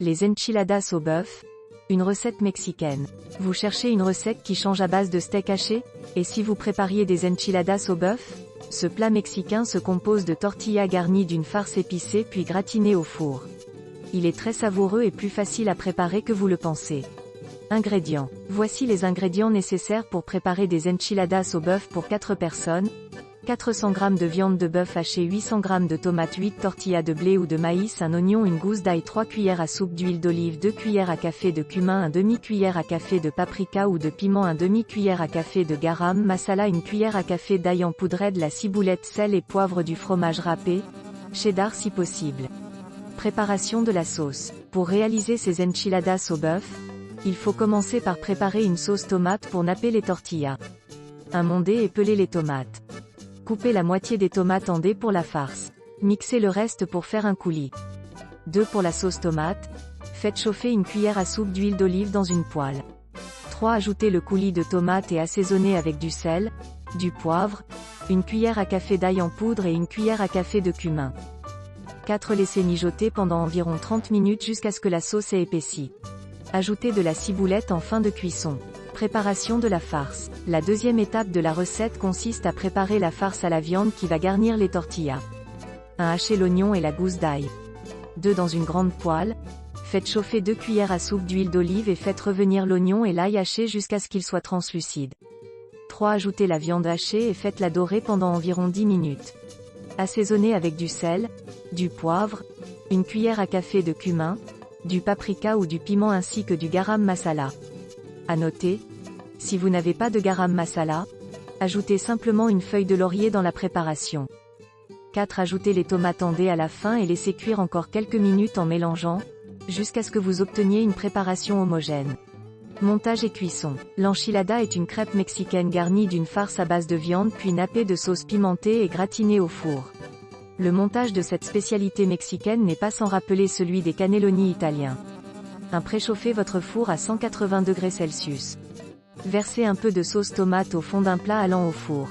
Les enchiladas au bœuf, une recette mexicaine. Vous cherchez une recette qui change à base de steak haché? Et si vous prépariez des enchiladas au bœuf? Ce plat mexicain se compose de tortillas garnies d'une farce épicée puis gratinées au four. Il est très savoureux et plus facile à préparer que vous le pensez. Ingrédients. Voici les ingrédients nécessaires pour préparer des enchiladas au bœuf pour 4 personnes. 400 g de viande de bœuf hachée, 800 g de tomates, 8 tortillas de blé ou de maïs, un oignon, une gousse d'ail, 3 cuillères à soupe d'huile d'olive, 2 cuillères à café de cumin, un demi-cuillère à café de paprika ou de piment, un demi-cuillère à café de garam masala, une cuillère à café d'ail en poudré, de la ciboulette, sel et poivre, du fromage râpé, cheddar si possible. Préparation de la sauce. Pour réaliser ces enchiladas au bœuf, il faut commencer par préparer une sauce tomate pour napper les tortillas. Émonder et peler les tomates. Coupez la moitié des tomates en dés pour la farce. Mixez le reste pour faire un coulis. 2 pour la sauce tomate. Faites chauffer une cuillère à soupe d'huile d'olive dans une poêle. 3 ajoutez le coulis de tomates et assaisonnez avec du sel, du poivre, une cuillère à café d'ail en poudre et une cuillère à café de cumin. 4 laissez mijoter pendant environ 30 minutes jusqu'à ce que la sauce ait épaissi. Ajoutez de la ciboulette en fin de cuisson. Préparation de la farce. La deuxième étape de la recette consiste à préparer la farce à la viande qui va garnir les tortillas. 1 hacher l'oignon et la gousse d'ail. 2 dans une grande poêle. Faites chauffer 2 cuillères à soupe d'huile d'olive et faites revenir l'oignon et l'ail haché jusqu'à ce qu'ils soient translucides. 3 ajoutez la viande hachée et faites-la dorer pendant environ 10 minutes. Assaisonnez avec du sel, du poivre, une cuillère à café de cumin, du paprika ou du piment ainsi que du garam masala. À noter, si vous n'avez pas de garam masala, ajoutez simplement une feuille de laurier dans la préparation. 4 ajoutez les tomates en dés à la fin et laissez cuire encore quelques minutes en mélangeant, jusqu'à ce que vous obteniez une préparation homogène. Montage et cuisson. L'enchilada est une crêpe mexicaine garnie d'une farce à base de viande puis nappée de sauce pimentée et gratinée au four. Le montage de cette spécialité mexicaine n'est pas sans rappeler celui des cannelloni italiens. Préchauffez votre four à 180 degrés Celsius. Versez un peu de sauce tomate au fond d'un plat allant au four.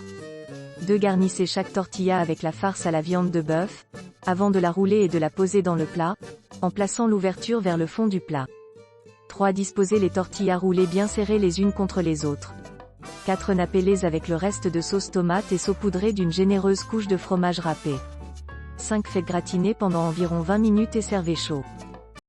2 garnissez chaque tortilla avec la farce à la viande de bœuf, avant de la rouler et de la poser dans le plat, en plaçant l'ouverture vers le fond du plat. 3 disposez les tortillas roulées bien serrées les unes contre les autres. 4 nappez-les avec le reste de sauce tomate et saupoudrez d'une généreuse couche de fromage râpé. 5 faites gratiner pendant environ 20 minutes et servez chaud.